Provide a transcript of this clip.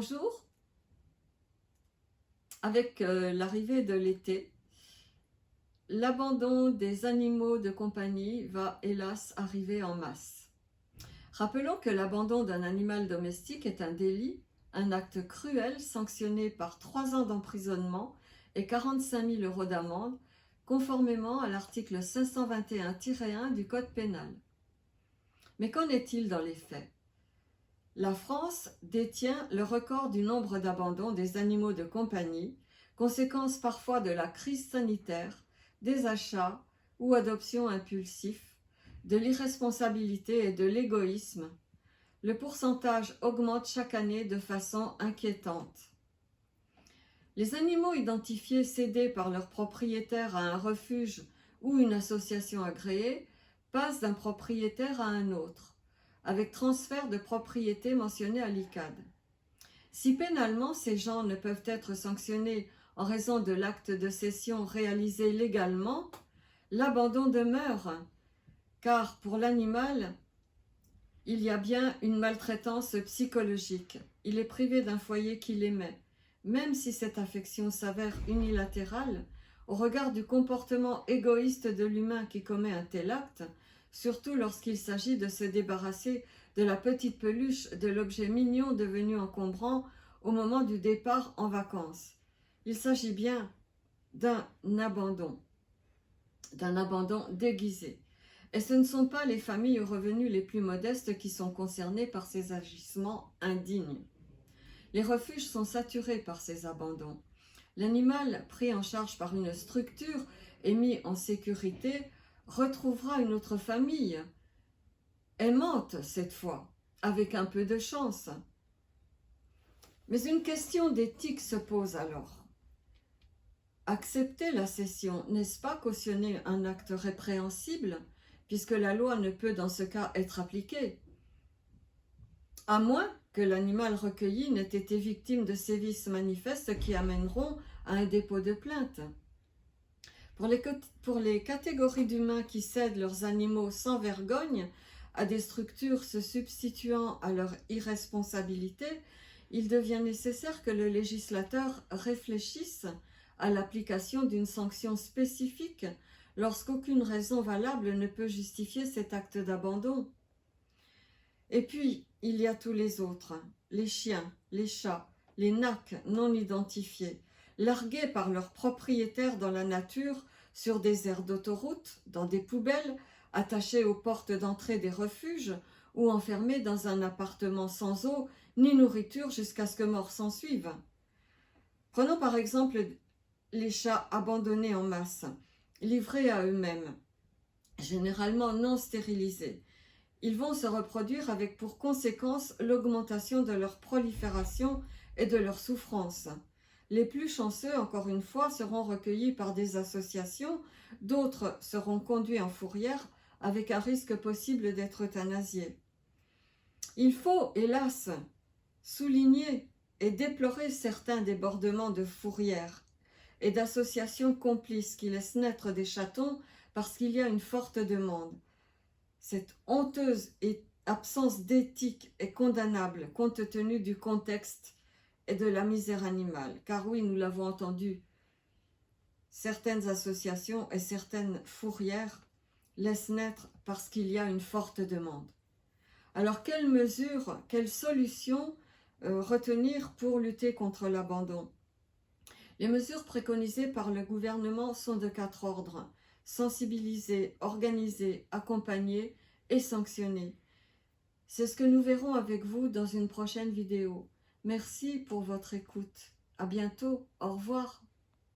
Bonjour, avec l'arrivée de l'été, l'abandon des animaux de compagnie va hélas arriver en masse. Rappelons que l'abandon d'un animal domestique est un délit, un acte cruel sanctionné par 3 ans d'emprisonnement et 45 000 € d'amende, conformément à l'article 521-1 du Code pénal. Mais qu'en est-il dans les faits ? La France détient le record du nombre d'abandons des animaux de compagnie, conséquence parfois de la crise sanitaire, des achats ou adoptions impulsifs, de l'irresponsabilité et de l'égoïsme. Le pourcentage augmente chaque année de façon inquiétante. Les animaux identifiés cédés par leur propriétaire à un refuge ou une association agréée passent d'un propriétaire à un autre, avec transfert de propriété mentionné à l'ICAD. Si pénalement ces gens ne peuvent être sanctionnés en raison de l'acte de cession réalisé légalement, l'abandon demeure, car pour l'animal, il y a bien une maltraitance psychologique. Il est privé d'un foyer qu'il aimait, même si cette affection s'avère unilatérale, au regard du comportement égoïste de l'humain qui commet un tel acte, surtout lorsqu'il s'agit de se débarrasser de la petite peluche de l'objet mignon devenu encombrant au moment du départ en vacances. Il s'agit bien d'un abandon déguisé. Et ce ne sont pas les familles aux revenus les plus modestes qui sont concernées par ces agissements indignes. Les refuges sont saturés par ces abandons. L'animal pris en charge par une structure et mis en sécurité retrouvera une autre famille, aimante cette fois, avec un peu de chance. Mais une question d'éthique se pose alors. Accepter la cession, n'est-ce pas cautionner un acte répréhensible, puisque la loi ne peut dans ce cas être appliquée, à moins que l'animal recueilli n'ait été victime de sévices manifestes qui amèneront à un dépôt de plainte. Pour les catégories d'humains qui cèdent leurs animaux sans vergogne à des structures se substituant à leur irresponsabilité, il devient nécessaire que le législateur réfléchisse à l'application d'une sanction spécifique lorsqu'aucune raison valable ne peut justifier cet acte d'abandon. Et puis, il y a tous les autres, les chiens, les chats, les nacs non identifiés, largués par leurs propriétaires dans la nature, sur des aires d'autoroute, dans des poubelles, attachés aux portes d'entrée des refuges ou enfermés dans un appartement sans eau ni nourriture jusqu'à ce que mort s'ensuive. Prenons par exemple les chats abandonnés en masse, livrés à eux-mêmes, généralement non stérilisés. Ils vont se reproduire avec pour conséquence l'augmentation de leur prolifération et de leur souffrance. Les plus chanceux, encore une fois, seront recueillis par des associations, d'autres seront conduits en fourrière avec un risque possible d'être euthanasiés. Il faut, hélas, souligner et déplorer certains débordements de fourrières et d'associations complices qui laissent naître des chatons parce qu'il y a une forte demande. Cette honteuse absence d'éthique est condamnable compte tenu du contexte et de la misère animale. Car oui, nous l'avons entendu, certaines associations et certaines fourrières laissent naître parce qu'il y a une forte demande. Alors, quelles mesures, quelles solutions retenir pour lutter contre l'abandon ? Les mesures préconisées par le gouvernement sont de 4 ordres. Sensibiliser, organiser, accompagner et sanctionner. C'est ce que nous verrons avec vous dans une prochaine vidéo. Merci pour votre écoute. À bientôt. Au revoir.